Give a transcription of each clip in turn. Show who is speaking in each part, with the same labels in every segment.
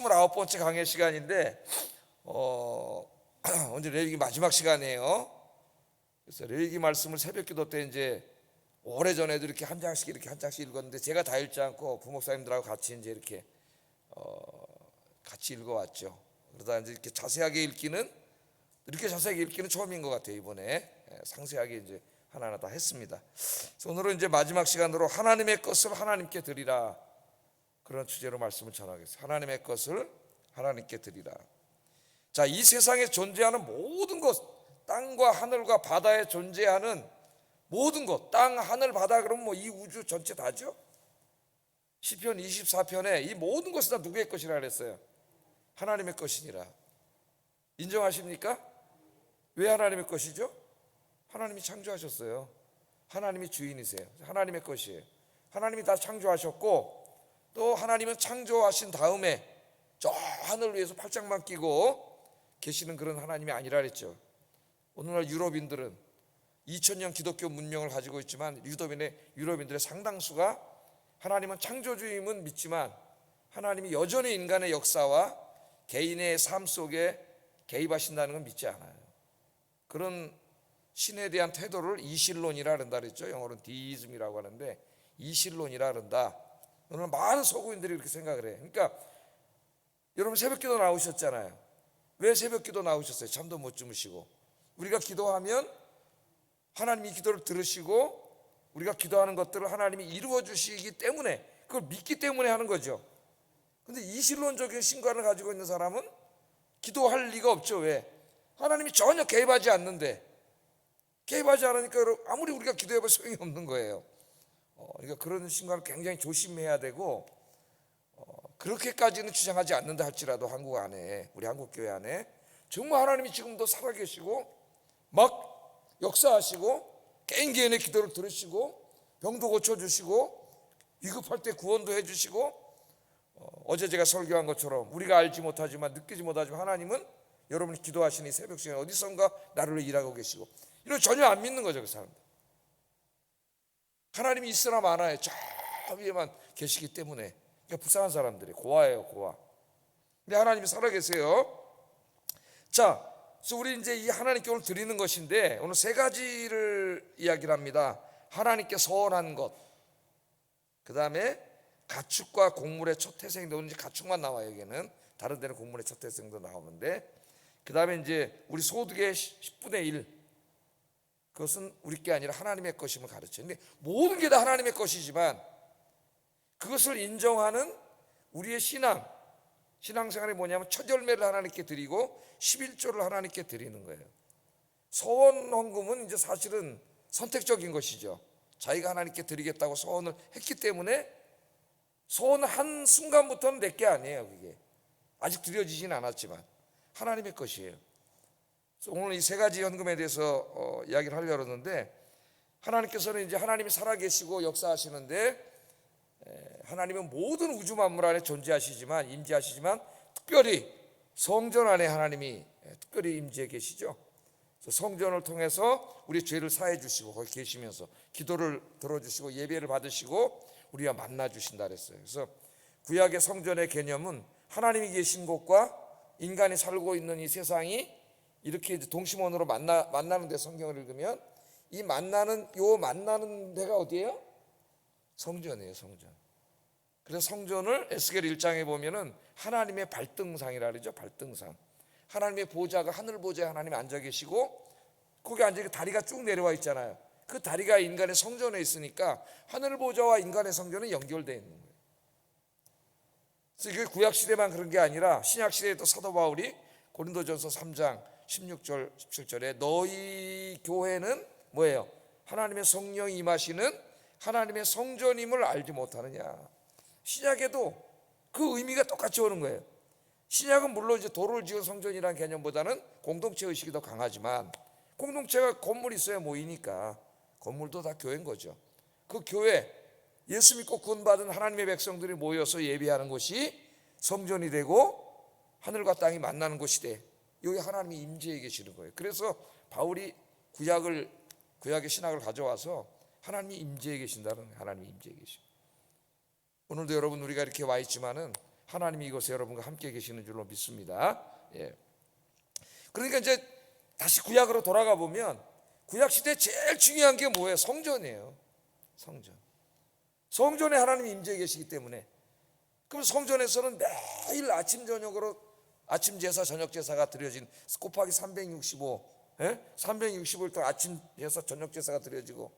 Speaker 1: 29번째 강의 시간인데 오늘 레위기 마지막 시간이에요. 그래서 레위기 말씀을 새벽기도 때 이제 오래전에도 이렇게 한 장씩 읽었는데 제가 다 읽지 않고 부목사님들하고 같이 이제 이렇게 같이 읽어왔죠. 그러다 이제 이렇게 이렇게 자세하게 읽기는 처음인 것 같아요. 이번에 상세하게 이제 하나하나 다 했습니다. 그래서 오늘은 이제 마지막 시간으로 하나님의 것을 하나님께 드리라, 그런 주제로 말씀을 전하겠습니다. 하나님의 것을 하나님께 드리라. 자, 이 세상에 존재하는 모든 것, 땅과 하늘과 바다에 존재하는 모든 것, 땅, 하늘, 바다 그러면 뭐 이 우주 전체 다죠. 시편 24편에 이 모든 것은 다 누구의 것이라 그랬어요? 하나님의 것이니라. 인정하십니까? 왜 하나님의 것이죠? 하나님이 창조하셨어요. 하나님이 주인이세요. 하나님의 것이에요. 하나님이 다 창조하셨고, 또 하나님은 창조하신 다음에 저 하늘 위에서 팔짱만 끼고 계시는 그런 하나님이 아니라 그랬죠. 오늘날 유럽인들은 2000년 기독교 문명을 가지고 있지만 유럽인들의 상당수가 하나님은 창조주임은 믿지만 하나님이 여전히 인간의 역사와 개인의 삶 속에 개입하신다는 건 믿지 않아요. 그런 신에 대한 태도를 이실론이라 그런다 그랬죠. 영어로는 디이즘이라고 하는데 이실론이라 그런다. 오늘 많은 서구인들이 그렇게 생각을 해요. 그러니까 여러분 새벽기도 나오셨잖아요. 왜 새벽기도 나오셨어요? 잠도 못 주무시고. 우리가 기도하면 하나님이 기도를 들으시고 우리가 기도하는 것들을 하나님이 이루어 주시기 때문에, 그걸 믿기 때문에 하는 거죠. 근데 이실론적인 신관을 가지고 있는 사람은 기도할 리가 없죠. 왜? 하나님이 전혀 개입하지 않는데, 개입하지 않으니까 아무리 우리가 기도해봐도 소용이 없는 거예요. 그러니까 그런 신관을 굉장히 조심해야 되고, 그렇게까지는 주장하지 않는다 할지라도 한국 안에, 우리 한국 교회 안에 정말 하나님이 지금도 살아계시고 막 역사하시고 개인의 기도를 들으시고 병도 고쳐주시고 위급할 때 구원도 해주시고, 어제 제가 설교한 것처럼 우리가 알지 못하지만 느끼지 못하지만 하나님은 여러분이 기도하시는 이 새벽 시간에 어디선가 나를 위해 일하고 계시고, 이런 전혀 안 믿는 거죠. 그 사람들 하나님이 있으나 마나에 저 위에만 계시기 때문에 그러니까 불쌍한 사람들이 고아예요, 고아. 근데 하나님이 살아계세요. 자, 그래서 우리 이제 이 하나님께 오늘 드리는 것인데 오늘 세 가지를 이야기를 합니다. 하나님께 서원한 것, 그 다음에 가축과 곡물의 첫 태생인데 오늘 이제 가축만 나와요. 여기는 다른 데는 곡물의 첫 태생도 나오는데, 그 다음에 이제 우리 소득의 10분의 1, 그것은 우리 게 아니라 하나님의 것임을 가르쳐요. 근데 모든 게 다 하나님의 것이지만 그것을 인정하는 우리의 신앙생활이 뭐냐면 첫 열매를 하나님께 드리고 11조를 하나님께 드리는 거예요. 서원 헌금은 이제 사실은 선택적인 것이죠. 자기가 하나님께 드리겠다고 서원을 했기 때문에 서원한 순간부터는 내 게 아니에요. 그게 아직 드려지진 않았지만 하나님의 것이에요. 그래서 오늘 이 세 가지 헌금에 대해서 이야기를 하려고 하는데, 하나님께서는 이제 하나님이 살아계시고 역사하시는데, 하나님은 모든 우주 만물 안에 존재하시지만 임재하시지만 특별히 성전 안에 하나님이 특별히 임재해 계시죠. 그래서 성전을 통해서 우리 죄를 사해 주시고 거기 계시면서 기도를 들어주시고 예배를 받으시고 우리와 만나 주신다 그랬어요. 그래서 구약의 성전의 개념은 하나님이 계신 곳과 인간이 살고 있는 이 세상이 이렇게 이제 동심원으로 만나는 데, 성경을 읽으면 이 만나는 데가 어디예요? 성전이에요, 성전. 그래서 성전을 에스겔 1장에 보면은 하나님의 발등상이라 그러죠. 발등상. 하나님의 보좌가 하늘 보좌에 하나님이 앉아 계시고 거기 앉아 있는 다리가 쭉 내려와 있잖아요. 그 다리가 인간의 성전에 있으니까 하늘 보좌와 인간의 성전은 연결되어 있는 거예요. 그래서 이게 구약 시대만 그런 게 아니라 신약 시대에도 사도 바울이 고린도전서 3장 16절 17절에 너희 교회는 뭐예요? 하나님의 성령이 임하시는 하나님의 성전임을 알지 못하느냐. 신약에도 그 의미가 똑같이 오는 거예요. 신약은 물론 이제 도를 지은 성전이라는 개념보다는 공동체 의식이 더 강하지만, 공동체가 건물이 있어야 모이니까 건물도 다 교회인 거죠. 그 교회, 예수 믿고 구원받은 하나님의 백성들이 모여서 예배하는 곳이 성전이 되고 하늘과 땅이 만나는 곳이 돼. 여기 하나님이 임재해 계시는 거예요. 그래서 바울이 구약의 신학을 가져와서 하나님이 임재해 계신다는, 하나님이 임재해 계십니다. 오늘도 여러분 우리가 이렇게 와 있지만은 하나님이 이곳에 여러분과 함께 계시는 줄로 믿습니다. 예. 그러니까 이제 다시 구약으로 돌아가 보면 구약 시대 제일 중요한 게 뭐예요? 성전이에요. 성전에 하나님이 임재해 계시기 때문에, 그럼 성전에서는 매일 아침 저녁으로 아침 제사 저녁 제사가 드려진 곱하기 365, 365일 동안 아침 제사 저녁 제사가 드려지고,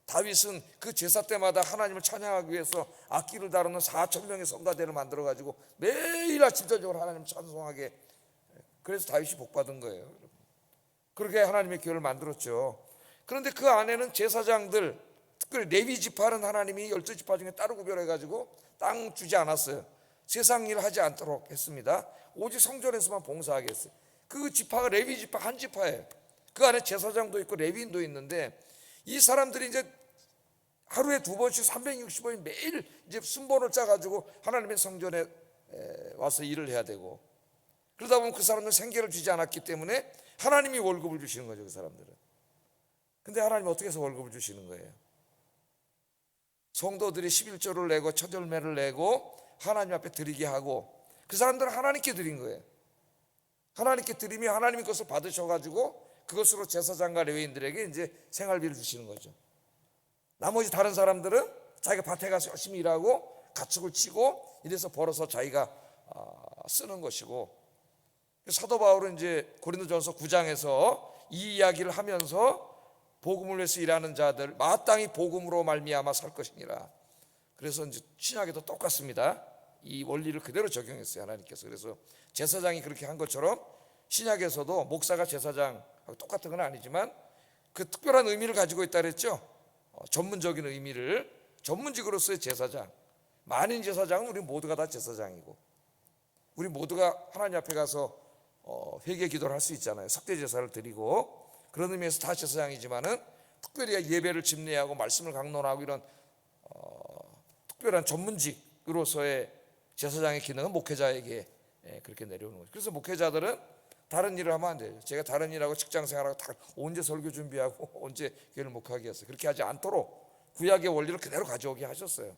Speaker 1: 다윗은 그 제사 때마다 하나님을 찬양하기 위해서 악기를 다루는 4,000명의 성가대를 만들어 가지고 매일 아침 저녁으로 하나님을 찬송하게, 그래서 다윗이 복받은 거예요. 그렇게 하나님의 교회를 만들었죠. 그런데 그 안에는 제사장들, 특별히 레위 지파는 하나님이 12지파 중에 따로 구별해 가지고 땅 주지 않았어요. 세상 일 하지 않도록 했습니다. 오직 성전에서만 봉사하게 했어요. 그 지파가 레위 지파 한 지파예요. 그 안에 제사장도 있고 레위인도 있는데, 이 사람들이 이제 하루에 2번씩 365일 매일 이제 순번을 짜 가지고 하나님의 성전에 와서 일을 해야 되고, 그러다 보면 그 사람들은 생계를 주지 않았기 때문에 하나님이 월급을 주시는 거죠, 그 사람들은. 근데 하나님이 어떻게 해서 월급을 주시는 거예요? 성도들이 11조를 내고 첫 열매를 내고 하나님 앞에 드리게 하고, 그 사람들은 하나님께 드린 거예요. 하나님께 드리면 하나님이 그것을 받으셔가지고 그것으로 제사장과 레위인들에게 이제 생활비를 주시는 거죠. 나머지 다른 사람들은 자기가 밭에 가서 열심히 일하고 가축을 치고 이래서 벌어서 자기가 쓰는 것이고, 사도 바울은 이제 고린도전서 9장에서 이 이야기를 하면서 복음을 위해서 일하는 자들 마땅히 복음으로 말미암아 살 것이니라. 그래서 이제 신약에도 똑같습니다. 이 원리를 그대로 적용했어요, 하나님께서. 그래서 제사장이 그렇게 한 것처럼 신약에서도 목사가 제사장하고 똑같은 건 아니지만 그 특별한 의미를 가지고 있다 그랬죠. 전문적인 의미를, 전문직으로서의 제사장, 만인 제사장은 우리 모두가 다 제사장이고, 우리 모두가 하나님 앞에 가서 회개 기도를 할 수 있잖아요. 석대 제사를 드리고, 그런 의미에서 다 제사장이지만은 특별히 예배를 집례하고 말씀을 강론하고 이런 특별한 전문직으로서의 제사장의 기능은 목회자에게 그렇게 내려오는 거죠. 그래서 목회자들은 다른 일을 하면 안 돼요. 제가 다른 일하고 직장 생활하고 다 언제 설교 준비하고 언제 교회를 목회하게 했어요. 그렇게 하지 않도록 구약의 원리를 그대로 가져오게 하셨어요.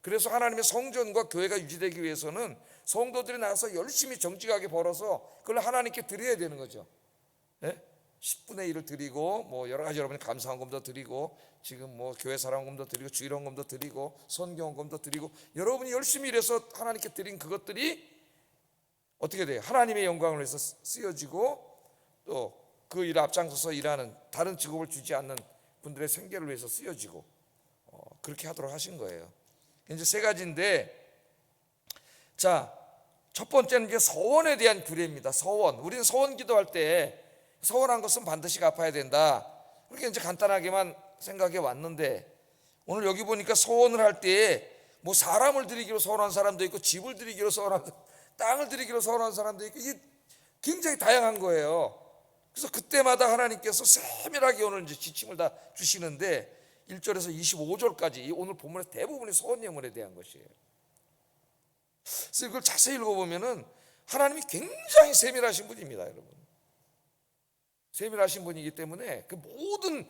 Speaker 1: 그래서 하나님의 성전과 교회가 유지되기 위해서는 성도들이 나가서 열심히 정직하게 벌어서 그걸 하나님께 드려야 되는 거죠. 10분의 1을 드리고, 뭐 여러 가지 여러분이 감사헌금도 드리고, 지금 뭐 교회 사랑헌금도 드리고, 주일헌금도 드리고, 선교헌금도 드리고, 여러분이 열심히 일해서 하나님께 드린 그것들이 어떻게 돼요? 하나님의 영광을 위해서 쓰여지고, 또 그 일에 앞장서서 일하는 다른 직업을 주지 않는 분들의 생계를 위해서 쓰여지고, 그렇게 하도록 하신 거예요. 이제 세 가지인데, 자, 첫 번째는 이제 서원에 대한 규례입니다. 서원. 우리는 서원 기도할 때 서원한 것은 반드시 갚아야 된다. 그렇게 이제 간단하게만 생각해 왔는데, 오늘 여기 보니까 서원을 할 때 뭐 사람을 드리기로 서원한 사람도 있고, 집을 드리기로 서원한, 땅을 드리기로 서원한 사람도 있고, 이게 굉장히 다양한 거예요. 그래서 그때마다 하나님께서 세밀하게 오늘 이제 지침을 다 주시는데, 1절에서 25절까지 오늘 본문의 대부분이 서원 예물에 대한 것이에요. 그래서 이걸 자세히 읽어보면은 하나님이 굉장히 세밀하신 분입니다, 여러분. 세밀하신 분이기 때문에 그 모든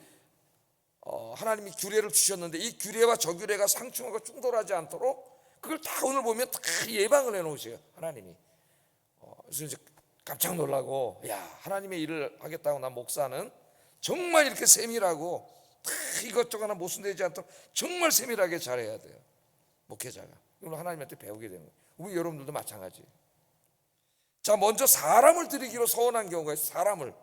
Speaker 1: 하나님이 규례를 주셨는데, 이 규례와 저 규례가 상충하고 충돌하지 않도록 그걸 다 오늘 보면 다 예방을 해놓으세요, 하나님이. 그래서 이제 깜짝 놀라고, 야, 하나님의 일을 하겠다고 난 목사는 정말 이렇게 세밀하고 다 이것저것 하나 모순되지 않도록 정말 세밀하게 잘해야 돼요, 목회자가. 이걸 하나님한테 배우게 되는 거예요. 우리 여러분들도 마찬가지예요. 자, 먼저 사람을 드리기로 서원한 경우가 있어요. 사람을.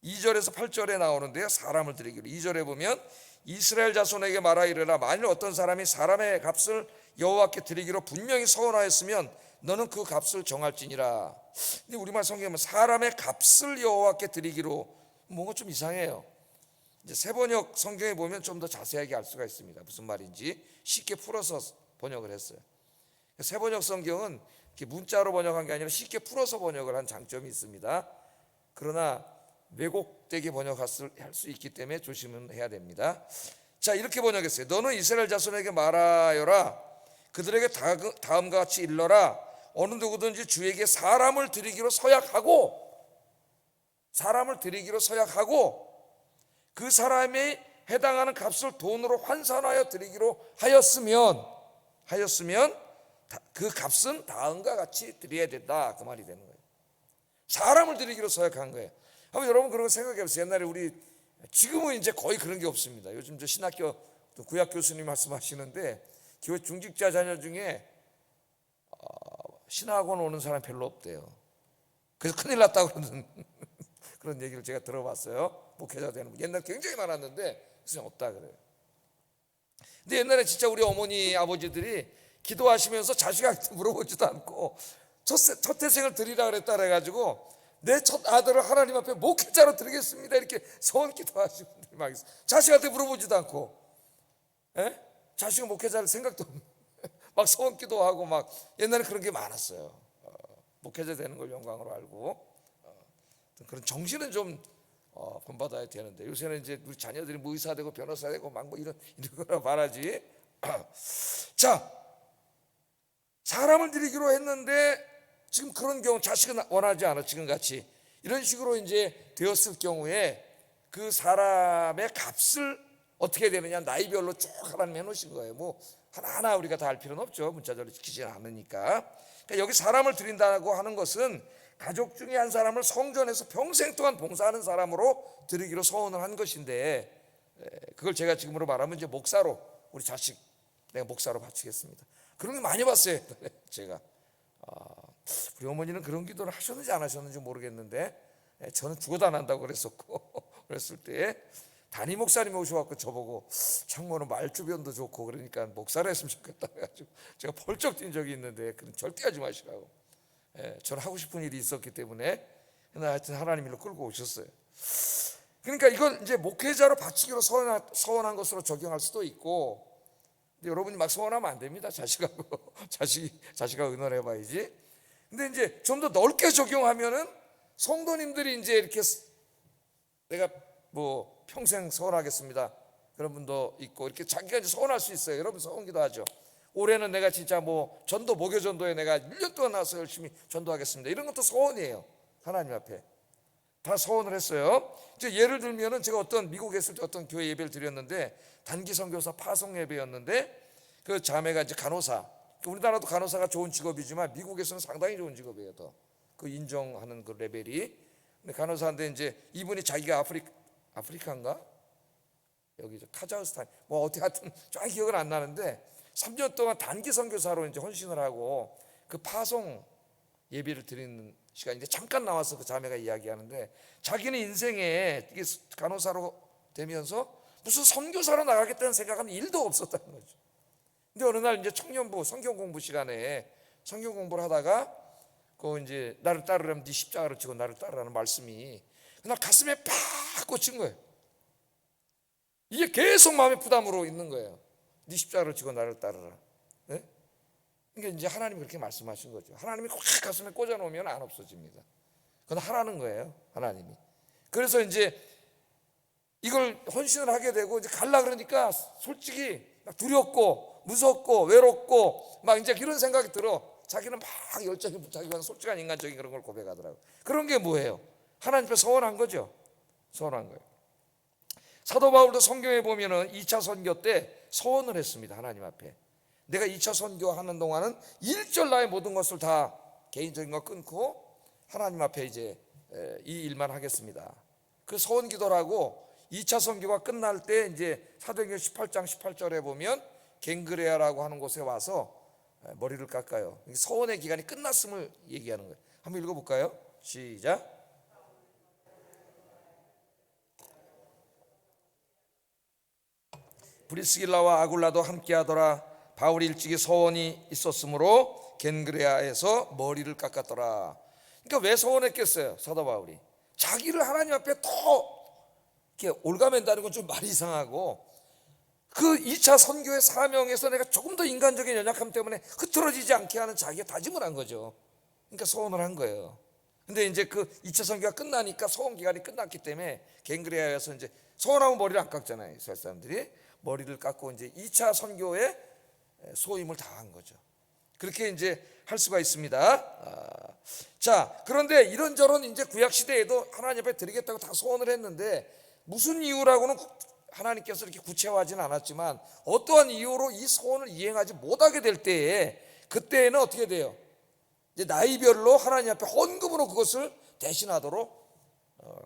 Speaker 1: 2절에서 8절에 나오는데요, 사람을 드리기로. 2절에 보면 이스라엘 자손에게 말하 이르라, 만일 어떤 사람이 사람의 값을 여호와께 드리기로 분명히 서원하였으면 너는 그 값을 정할지니라. 근데 우리말 성경에 사람의 값을 여호와께 드리기로, 뭔가 좀 이상해요. 이제 새번역 성경에 보면 좀 더 자세하게 알 수가 있습니다. 무슨 말인지 쉽게 풀어서 번역을 했어요. 새번역 성경은 이렇게 문자로 번역한 게 아니라 쉽게 풀어서 번역을 한 장점이 있습니다. 그러나 왜곡되게 번역할 수 있기 때문에 조심은 해야 됩니다. 자, 이렇게 번역했어요. 너는 이스라엘 자손에게 말하여라, 그들에게 다음과 같이 일러라. 어느 누구든지 주에게 사람을 드리기로 서약하고 그 사람이 해당하는 값을 돈으로 환산하여 드리기로 하였으면 그 값은 다음과 같이 드려야 된다, 그 말이 되는 거예요. 사람을 드리기로 서약한 거예요. 한번 여러분 그런 거 생각해 보세요. 옛날에 우리, 지금은 이제 거의 그런 게 없습니다. 요즘 저 신학교 구약 교수님 말씀하시는데 교회 중직자 자녀 중에 신학원 오는 사람 별로 없대요. 그래서 큰일 났다고 그러는 그런 얘기를 제가 들어봤어요. 목회자 되는 분. 옛날 굉장히 많았는데 그냥 없다 그래요. 근데 옛날에 진짜 우리 어머니 아버지들이 기도하시면서 자식한테 물어보지도 않고 첫 태생을 드리라 그랬다 그래가지고 내 첫 아들을 하나님 앞에 목회자로 드리겠습니다 이렇게 소원 기도하시는 분들이 막 있어요. 자식한테 물어보지도 않고, 자식은 목회자를 생각도 없는 막 소원 기도하고 막. 옛날에 그런 게 많았어요. 목회자 되는 걸 영광으로 알고. 그런 정신은 좀 본받아야 되는데 요새는 이제 우리 자녀들이 뭐 의사 되고 변호사 되고 막 뭐 이런 거라 말하지. 자, 사람을 드리기로 했는데 지금 그런 경우 자식은 원하지 않아. 지금같이 이런 식으로 이제 되었을 경우에 그 사람의 값을 어떻게 되느냐, 나이별로 쭉 하나님 해놓으신 거예요. 뭐 하나하나 우리가 다 알 필요는 없죠. 문자적으로 지키지 않으니까. 그러니까 여기 사람을 드린다고 하는 것은 가족 중에 한 사람을 성전에서 평생 동안 봉사하는 사람으로 드리기로 서원을 한 것인데, 그걸 제가 지금으로 말하면 이제 목사로, 우리 자식 내가 목사로 바치겠습니다. 그런 게 많이 봤어요. 제가 우리 어머니는 그런 기도를 하셨는지 안 하셨는지 모르겠는데 저는 죽어도 안 한다고 그랬었고 그랬을 때 담임 목사님이 오셔갖고 저보고 창모는 말주변도 좋고 그러니까 목사를 했으면 좋겠다 해가지고 제가 펄쩍 뛴 적이 있는데 그건 절대 하지 마시라고. 저는 하고 싶은 일이 있었기 때문에 하여튼 하나님 일로 끌고 오셨어요. 그러니까 이건 이제 목회자로 바치기로 서원한 것으로 적용할 수도 있고, 근데 여러분이 막 서원하면 안 됩니다. 자식하고 자식하고 의논해봐야지. 근데 이제 좀 더 넓게 적용하면은 성도님들이 이제 이렇게 내가 뭐 평생 서원하겠습니다 그런 분도 있고, 이렇게 자기가 이제 서원할 수 있어요. 여러분 서원기도 하죠. 올해는 내가 진짜 뭐 전도, 목요 전도에 내가 1년 동안 나서 열심히 전도하겠습니다. 이런 것도 서원이에요. 하나님 앞에 다 서원을 했어요. 이제 예를 들면은 제가 미국에 있을 때 어떤 교회 예배를 드렸는데 단기 선교사 파송 예배였는데 그 자매가 이제 간호사, 우리나라도 간호사가 좋은 직업이지만 미국에서는 상당히 좋은 직업이에요. 더 그 인정하는 그 레벨이. 근데 간호사인데 이제 이분이 자기가 아프리카인가 여기 카자흐스탄 뭐 어떻게 하여튼 정확히 기억은 안 나는데 3년 동안 단기 선교사로 이제 헌신을 하고 그 파송 예배를 드리는 시간인데 잠깐 나와서 그 자매가 이야기하는데 자기는 인생에 이게 간호사로 되면서 무슨 선교사로 나가겠다는 생각은 1도 없었다는 거죠. 근데 어느 날 이제 청년부 성경 공부 시간에 성경 공부를 하다가 그 이제 나를 따르려면 네 십자가를 지고 나를 따르라는 말씀이 그날 가슴에 팍 꽂힌 거예요. 이게 계속 마음의 부담으로 있는 거예요. 네 십자가를 지고 나를 따르라. 네? 그러니까 이제 하나님이 그렇게 말씀하신 거죠. 하나님이 확 가슴에 꽂아 놓으면 안 없어집니다. 그건 하라는 거예요, 하나님이. 그래서 이제 이걸 헌신을 하게 되고 이제 갈라 그러니까 솔직히 막 두렵고 무섭고 외롭고 막 이제 이런 생각이 들어. 자기는 막 열정이 자기가 솔직한 인간적인 그런 걸 고백하더라고요. 그런 게 뭐예요? 하나님 앞에 서원한 거죠. 서원한 거예요. 사도 바울도 성경에 보면은 2차 선교 때 서원을 했습니다. 하나님 앞에. 내가 2차 선교하는 동안은 일절 나의 모든 것을 다 개인적인 거 끊고 하나님 앞에 이제 이 일만 하겠습니다. 그 서원 기도라고 2차 선교가 끝날 때 이제 사도행전 18장 18절에 보면 갱그레아라고 하는 곳에 와서 머리를 깎아요. 서원의 기간이 끝났음을 얘기하는 거예요. 한번 읽어볼까요? 시작. 브리스길라와 아굴라도 함께하더라. 바울이 일찍이 서원이 있었으므로 겐그레아에서 머리를 깎았더라. 그러니까 왜 서원했겠어요? 사도 바울이 자기를 하나님 앞에 더 이렇게 올가맨다는 건 좀 말이 이상하고, 그 2차 선교의 사명에서 내가 조금 더 인간적인 연약함 때문에 흐트러지지 않게 하는 자기가 다짐을 한 거죠. 그러니까 서원을 한 거예요. 근데 이제 그 2차 선교가 끝나니까 서원 기간이 끝났기 때문에 갱그레아에서 이제 서원하면 머리를 안 깎잖아요. 이스라엘 사람들이 머리를 깎고 이제 2차 선교에 소임을 다한 거죠. 그렇게 이제 할 수가 있습니다. 자, 그런데 이런저런 이제 구약 시대에도 하나님 앞에 드리겠다고 다 소원을 했는데 무슨 이유라고는 하나님께서 이렇게 구체화하지는 않았지만 어떠한 이유로 이 소원을 이행하지 못하게 될 때에 그때는 어떻게 돼요? 이제 나이별로 하나님 앞에 헌금으로 그것을 대신하도록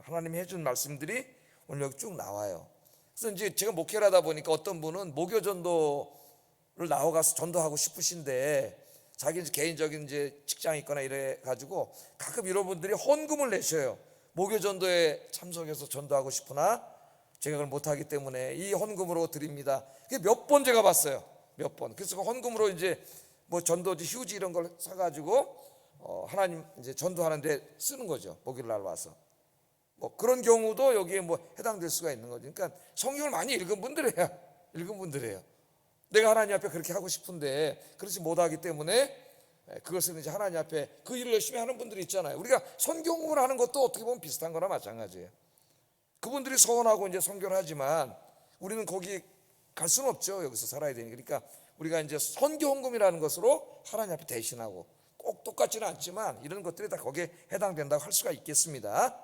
Speaker 1: 하나님이 해준 말씀들이 오늘 여기 쭉 나와요. 그래서 이제 제가 목회를 하다 보니까 어떤 분은 목요 전도를 나와가서 전도하고 싶으신데 자기 이제 개인적인 이제 직장이 있거나 이래 가지고 가끔 이런 분들이 헌금을 내셔요. 목요 전도에 참석해서 전도하고 싶으나 제가 그걸 못하기 때문에 이 헌금으로 드립니다. 그게 몇 번 제가 봤어요. 몇 번. 그래서 그 헌금으로 이제 뭐 전도지 휴지 이런 걸 사가지고 하나님 이제 전도하는데 쓰는 거죠. 목요일 날 와서. 뭐 그런 경우도 여기에 뭐 해당될 수가 있는 거죠. 그러니까 성경을 많이 읽은 분들이에요. 내가 하나님 앞에 그렇게 하고 싶은데 그렇지 못하기 때문에 그것은 이제 하나님 앞에 그 일을 열심히 하는 분들이 있잖아요. 우리가 선교공을 하는 것도 어떻게 보면 비슷한 거나 마찬가지예요. 그분들이 서원하고 이제 선교를 하지만 우리는 거기 갈 수는 없죠. 여기서 살아야 되니까. 그러니까 우리가 이제 선교 헌금이라는 것으로 하나님 앞에 대신하고 꼭 똑같지는 않지만 이런 것들이 다 거기에 해당된다고 할 수가 있겠습니다.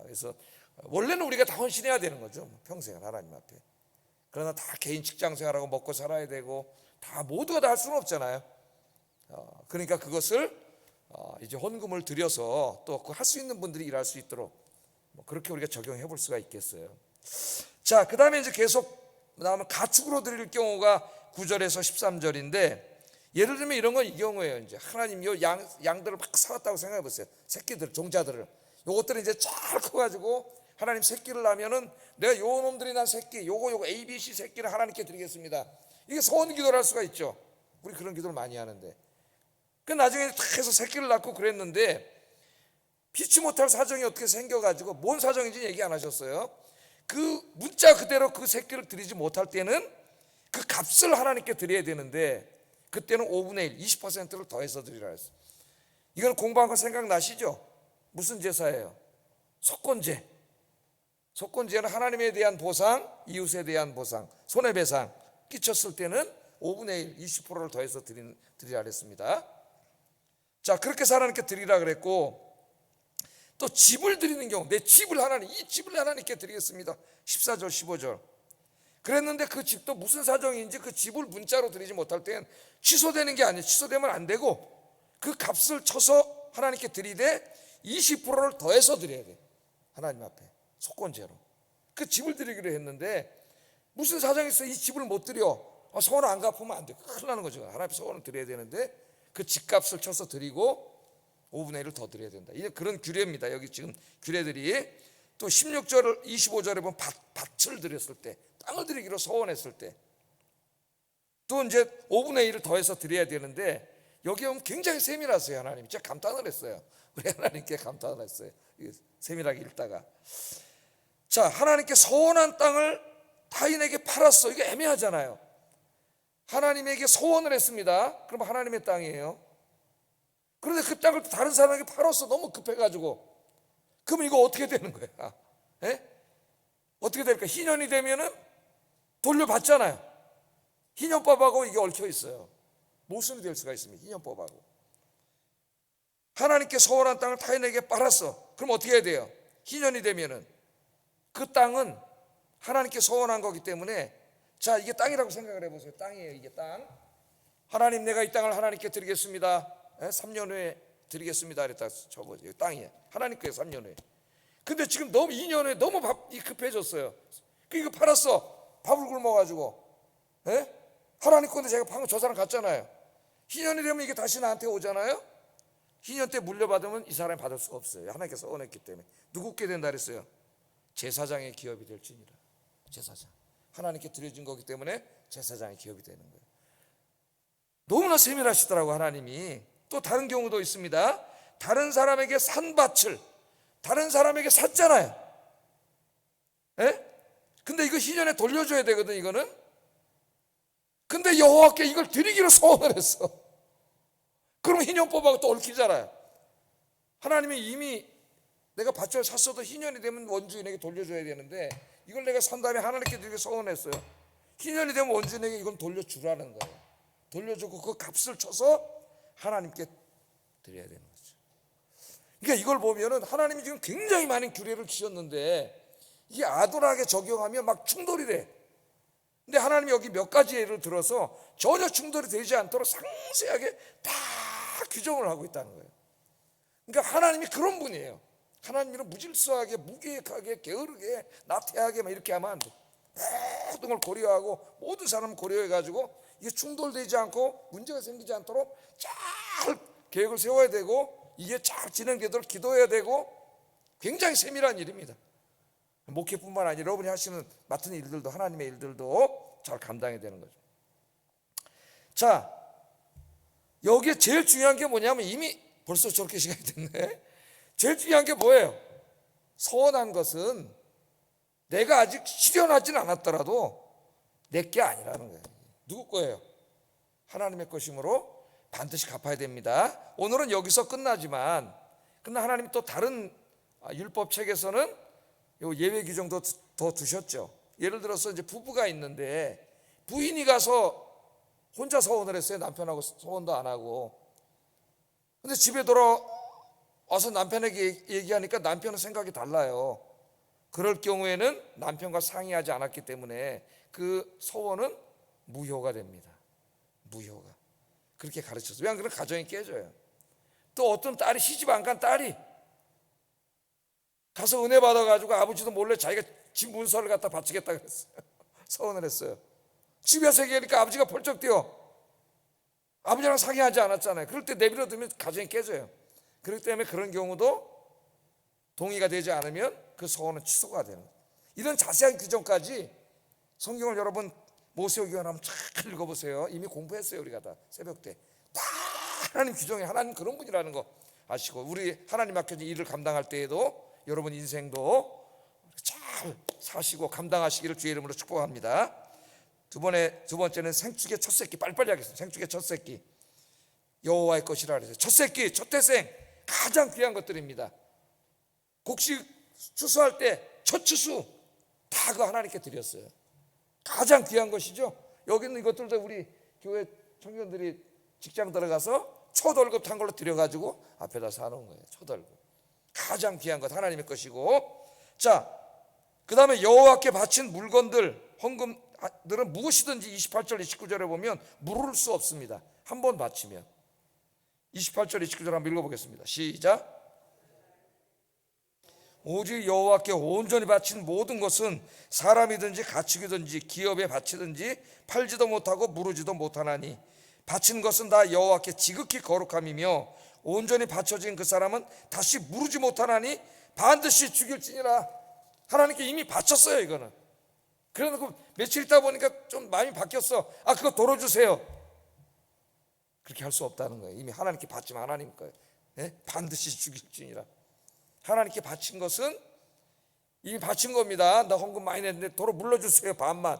Speaker 1: 그래서 원래는 우리가 다 헌신해야 되는 거죠. 평생 하나님 앞에. 그러나 다 개인 직장 생활하고 먹고 살아야 되고 다 모두가 다 할 수는 없잖아요. 그러니까 그것을 이제 헌금을 들여서 또 그 할 수 있는 분들이 일할 수 있도록 뭐 그렇게 우리가 적용해 볼 수가 있겠어요. 자, 그 다음에 이제 계속 나오면 가축으로 드릴 경우가 9절에서 13절인데 예를 들면 이런 건 이 경우예요. 이제 하나님 요 양들을 막 사왔다고 생각해 보세요. 새끼들, 종자들을. 요것들은 이제 잘 커가지고 하나님 새끼를 낳으면은 내가 요 놈들이 난 새끼, 요거 A, B, C 새끼를 하나님께 드리겠습니다. 이게 소원 기도를 할 수가 있죠. 우리 그런 기도를 많이 하는데. 그 나중에 탁 해서 새끼를 낳고 그랬는데 피치 못할 사정이 어떻게 생겨가지고 뭔 사정인지 얘기 안 하셨어요. 그 문자 그대로 그 새끼를 드리지 못할 때는 그 값을 하나님께 드려야 되는데 그때는 5분의 1, 20%를 더해서 드리라 했어요. 이건 공부한 거 생각나시죠? 무슨 제사예요? 속건제. 속건제는 하나님에 대한 보상, 이웃에 대한 보상, 손해배상 끼쳤을 때는 5분의 1, 20%를 더해서 드리라 그랬습니다. 자, 그렇게 해서 하나님께 드리라 그랬고 또 집을 드리는 경우, 내 집을 이 집을 하나님께 드리겠습니다. 14절 15절 그랬는데 그 집도 무슨 사정인지 그 집을 문자로 드리지 못할 때는 취소되는 게 아니에요. 취소되면 안 되고 그 값을 쳐서 하나님께 드리되 20%를 더해서 드려야 돼. 하나님 앞에 속건제로 그 집을 드리기로 했는데 무슨 사정이 있어 이 집을 못 드려. 소원 안 갚으면 안 돼. 큰일 나는 거죠. 하나님 앞에 소원을 드려야 되는데 그 집값을 쳐서 드리고 5분의 1을 더 드려야 된다. 이게 그런 규례입니다. 여기 지금 규례들이 또 16절 25절에 보면 밭을 드렸을 때 땅을 드리기로 소원했을 때 또 이제 5분의 1을 더해서 드려야 되는데 여기 오면 굉장히 세밀하세요. 하나님이 진짜 감탄을 했어요. 우리 하나님께 감탄을 했어요. 세밀하게 읽다가 자, 하나님께 소원한 땅을 타인에게 팔았어. 이게 애매하잖아요. 하나님에게 소원을 했습니다. 그럼 하나님의 땅이에요. 그런데 그 땅을 다른 사람에게 팔았어. 너무 급해가지고. 그럼 이거 어떻게 되는 거야? 어떻게 될까? 희년이 되면은 돌려받잖아요. 희년법하고 이게 얽혀 있어요. 모순이 될 수가 있습니다. 희년법하고. 하나님께 소원한 땅을 타인에게 팔았어. 그럼 어떻게 해야 돼요? 희년이 되면은 그 땅은 하나님께 소원한 거기 때문에 자, 이게 땅이라고 생각을 해보세요. 땅이에요. 이게 땅. 하나님, 내가 이 땅을 하나님께 드리겠습니다. 3년 후에 드리겠습니다. 그랬다 쳐보세요. 땅이에요. 하나님께 3년 후에. 근데 지금 너무 2년 후에 너무 밥이 급해졌어요. 이거 팔았어. 밥을 굶어가지고. 하나님 건데 제가 방금 저 사람 갔잖아요. 희년이 되면 이게 다시 나한테 오잖아요. 희년 때 물려받으면 이 사람이 받을 수가 없어요. 하나님께서 원했기 때문에. 누구께 된다 그랬어요? 제사장의 기업이 될지니라. 제사장. 하나님께 드려진 거기 때문에 제사장의 기업이 되는 거예요. 너무나 세밀하시더라고 하나님이. 또 다른 경우도 있습니다. 다른 사람에게 산 밭을 다른 사람에게 샀잖아요. 근데 이거 희년에 돌려줘야 되거든. 이거는. 근데 여호와께 이걸 드리기로 소원을 했어. 그러면 희년법하고 또 얽히잖아요. 하나님이 이미 내가 밭을 샀어도 희년이 되면 원주인에게 돌려줘야 되는데 이걸 내가 산 다음에 하나님께 드리기로 소원했어요. 희년이 되면 원주인에게 이건 돌려주라는 거예요. 돌려주고 그 값을 쳐서 하나님께 드려야 되는 거죠. 그러니까 이걸 보면은 하나님이 지금 굉장히 많은 규례를 주셨는데 이게 아둔하게 적용하면 막 충돌이 돼. 근데 하나님이 여기 몇 가지 예를 들어서 전혀 충돌이 되지 않도록 상세하게 다 규정을 하고 있다는 거예요. 그러니까 하나님이 그런 분이에요. 하나님은 무질서하게, 무계획하게, 게으르게, 나태하게 막 이렇게 하면 안 돼. 모든 걸 고려하고 모든 사람을 고려해가지고 이게 충돌되지 않고 문제가 생기지 않도록 잘 계획을 세워야 되고 이게 잘 진행되도록 기도해야 되고 굉장히 세밀한 일입니다. 목회뿐만 아니라 여러분이 하시는 맡은 일들도 하나님의 일들도 잘 감당해야 되는 거죠. 자, 여기에 제일 중요한 게 뭐냐면 이미 벌써 저렇게 시간이 됐네. 제일 중요한 게 뭐예요? 서원한 것은 내가 아직 실현하지는 않았더라도 내 게 아니라는 거예요. 누구 거예요? 하나님의 것이므로 반드시 갚아야 됩니다. 오늘은 여기서 끝나지만 그러나 하나님이 또 다른 율법 책에서는 예외 규정도 더 두셨죠. 예를 들어서 이제 부부가 있는데 부인이 가서 혼자 서원을 했어요. 남편하고 서원도 안 하고. 근데 집에 돌아와서 남편에게 얘기하니까 남편은 생각이 달라요. 그럴 경우에는 남편과 상의하지 않았기 때문에 그 서원은 무효가 됩니다. 무효가. 그렇게 가르쳤어요. 왜냐하면 그런 가정이 깨져요. 또 어떤 딸이 시집 안 간 딸이 가서 은혜 받아가지고 아버지도 몰래 자기가 집 문서를 갖다 바치겠다 그랬어요. 서원을 했어요. 집에서 얘기하니까 아버지가 벌쩍 뛰어. 아버지랑 상의하지 않았잖아요. 그럴 때 내버려두면 가정이 깨져요. 그렇기 때문에 그런 경우도 동의가 되지 않으면 그 서원은 취소가 되는 거예요. 이런 자세한 규정까지 성경을 여러분 모세오경을 한번 잘 읽어보세요. 이미 공부했어요. 우리가 다 새벽 때 다 하나님 규정에 하나님 그런 분이라는 거 아시고 우리 하나님 맡겨진 일을 감당할 때에도 여러분 인생도 잘 사시고 감당하시기를 주의 이름으로 축복합니다. 두 번째는 생축의 첫 새끼. 빨리빨리 하겠습니다. 생축의 첫 새끼 여호와의 것이라 그랬어요. 첫 새끼, 첫 태생 가장 귀한 것들입니다. 곡식 추수할 때 첫 추수 다 그 하나님께 드렸어요. 가장 귀한 것이죠. 여기는 이것들도 우리 교회 청년들이 직장 들어가서 첫 월급 탄 걸로 드려가지고 앞에다 사놓은 거예요. 첫 월급 가장 귀한 것 하나님의 것이고. 자, 그 다음에 여호와께 바친 물건들 헌금들은 무엇이든지 28절 29절에 보면 물을 수 없습니다. 한 번 바치면. 28절 29절 한번 읽어보겠습니다. 시작. 오직 여호와께 온전히 바친 모든 것은 사람이든지 가축이든지 기업에 바치든지 팔지도 못하고 무르지도 못하나니 바친 것은 다 여호와께 지극히 거룩함이며 온전히 바쳐진 그 사람은 다시 무르지 못하나니 반드시 죽일지니라. 하나님께 이미 바쳤어요. 이거는. 그래놓고 며칠 있다 보니까 좀 마음이 바뀌었어. 그거 돌아주세요. 그렇게 할 수 없다는 거예요. 이미 하나님께 바치면 하나님 거예요. 네? 반드시 죽일지니라. 하나님께 바친 것은 이미 바친 겁니다. 나 헌금 많이 냈는데 도로 물러주세요. 반만.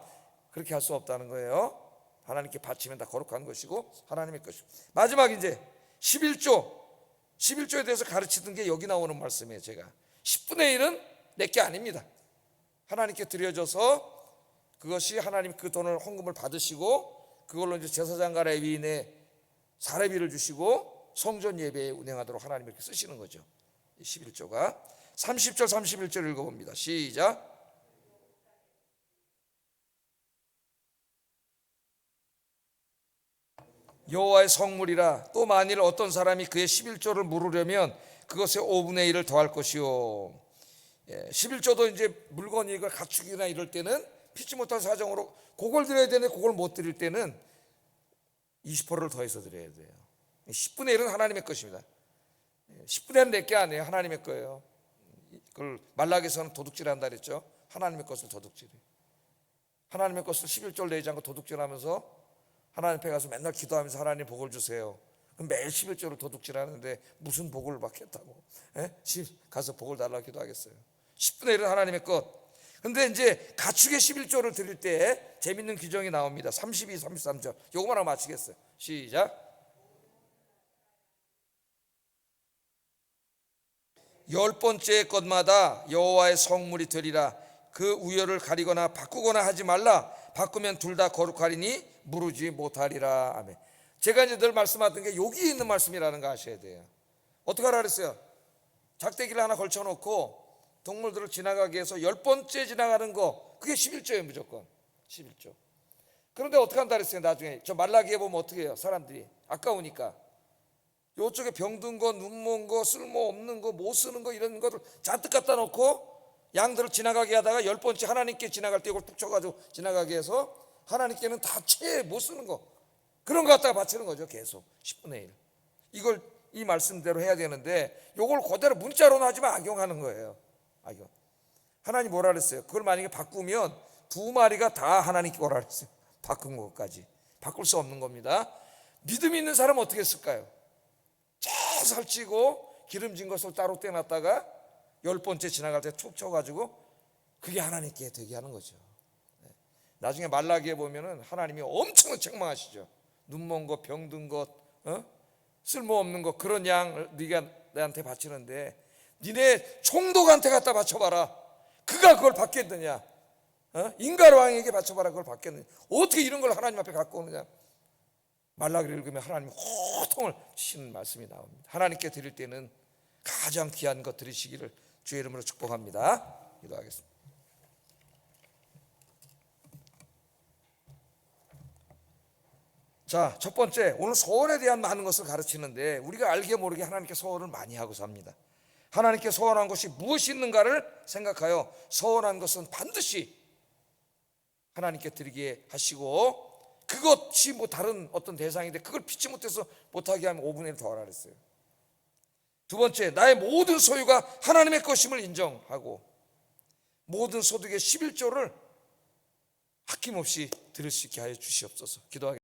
Speaker 1: 그렇게 할 수 없다는 거예요. 하나님께 바치면 다 거룩한 것이고 하나님의 것이고. 마지막 이제 11조에 대해서 가르치던 게 여기 나오는 말씀이에요. 제가 10분의 1은 내게 아닙니다. 하나님께 드려져서 그것이 하나님 그 돈을 헌금을 받으시고 그걸로 이제 제사장과 레위인의 사례비를 주시고 성전 예배에 운행하도록 하나님 이렇게 쓰시는 거죠. 11조가 30절 31절 읽어봅니다. 시작. 여호와의 성물이라. 또 만일 어떤 사람이 그의 11조를 물으려면 그것의 5분의 1을 더할 것이요. 11조도 이제 물건이고 가축이나 이럴 때는 피치 못한 사정으로 그걸 드려야 되는데 그걸 못 드릴 때는 20%를 더해서 드려야 돼요. 10분의 1은 하나님의 것입니다. 10분의 1은 내 게 아니에요. 하나님의 거예요. 그걸 말라기에서는 도둑질한다 그랬죠. 하나님의 것을 도둑질해. 하나님의 것을 11조를 내지 않고 도둑질하면서 하나님 앞에 가서 맨날 기도하면서 하나님 복을 주세요. 그럼 매일 11조를 도둑질하는데 무슨 복을 받겠다고 가서 복을 달라고 기도하겠어요. 10분의 1은 하나님의 것. 근데 이제 가축의 11조를 드릴 때 재밌는 규정이 나옵니다. 32, 33절 요거만 하고 마치겠어요. 시작. 열 번째 것마다 여호와의 성물이 되리라. 그 우열을 가리거나 바꾸거나 하지 말라. 바꾸면 둘 다 거룩하리니 무르지 못하리라. 아멘. 제가 이제 늘 말씀하던 게 여기 있는 말씀이라는 거 아셔야 돼요. 어떻게 하라 그랬어요? 작대기를 하나 걸쳐놓고 동물들을 지나가게 해서 열 번째 지나가는 거 그게 11조예요. 무조건 11조. 그런데 어떻게 한다 그랬어요? 나중에 저 말라기에 보면 어떻게 해요? 사람들이 아까우니까 요쪽에 병든 거, 눈먼 거, 쓸모없는 거, 못 쓰는 거 이런 것들 잔뜩 갖다 놓고 양들을 지나가게 하다가 10번째 하나님께 지나갈 때 이걸 뚝 쳐가지고 지나가게 해서 하나님께는 다 채 못 쓰는 거 그런 거 갖다가 바치는 거죠. 계속 10분의 1 이걸 이 말씀대로 해야 되는데 요걸 그대로 문자로는 하지만 악용하는 거예요. 악용. 하나님 뭐라 그랬어요? 그걸 만약에 바꾸면 2마리가 다 하나님께 오라 그랬어요. 바꾼 것까지 바꿀 수 없는 겁니다. 믿음 있는 사람은 어떻게 했을까요? 살찌고 기름진 것을 따로 떼놨다가 10번째 지나갈 때 툭 쳐가지고 그게 하나님께 되게 하는 거죠. 나중에 말라기에 보면은 하나님이 엄청 책망하시죠. 눈먼 것, 병든 것, 쓸모없는 것 그런 양을 네가 내한테 바치는데 니네 총독한테 갖다 바쳐봐라. 그가 그걸 받겠느냐? 인간왕에게 바쳐봐라. 그걸 받겠느냐? 어떻게 이런 걸 하나님 앞에 갖고 오느냐? 말라기를 읽으면 하나님이 호통을 치는 말씀이 나옵니다. 하나님께 드릴 때는 가장 귀한 것 드리시기를 주의 이름으로 축복합니다. 기도하겠습니다. 자, 첫 번째, 오늘 소원에 대한 많은 것을 가르치는데 우리가 알게 모르게 하나님께 소원을 많이 하고 삽니다. 하나님께 소원한 것이 무엇이 있는가를 생각하여 소원한 것은 반드시 하나님께 드리게 하시고 그것이 뭐 다른 어떤 대상인데 그걸 피치 못해서 못하게 하면 5분의 1 더 하라 그랬어요. 두 번째, 나의 모든 소유가 하나님의 것임을 인정하고 모든 소득의 11조를 아낌없이 드릴 수 있게 하여 주시옵소서. 기도하겠습니다.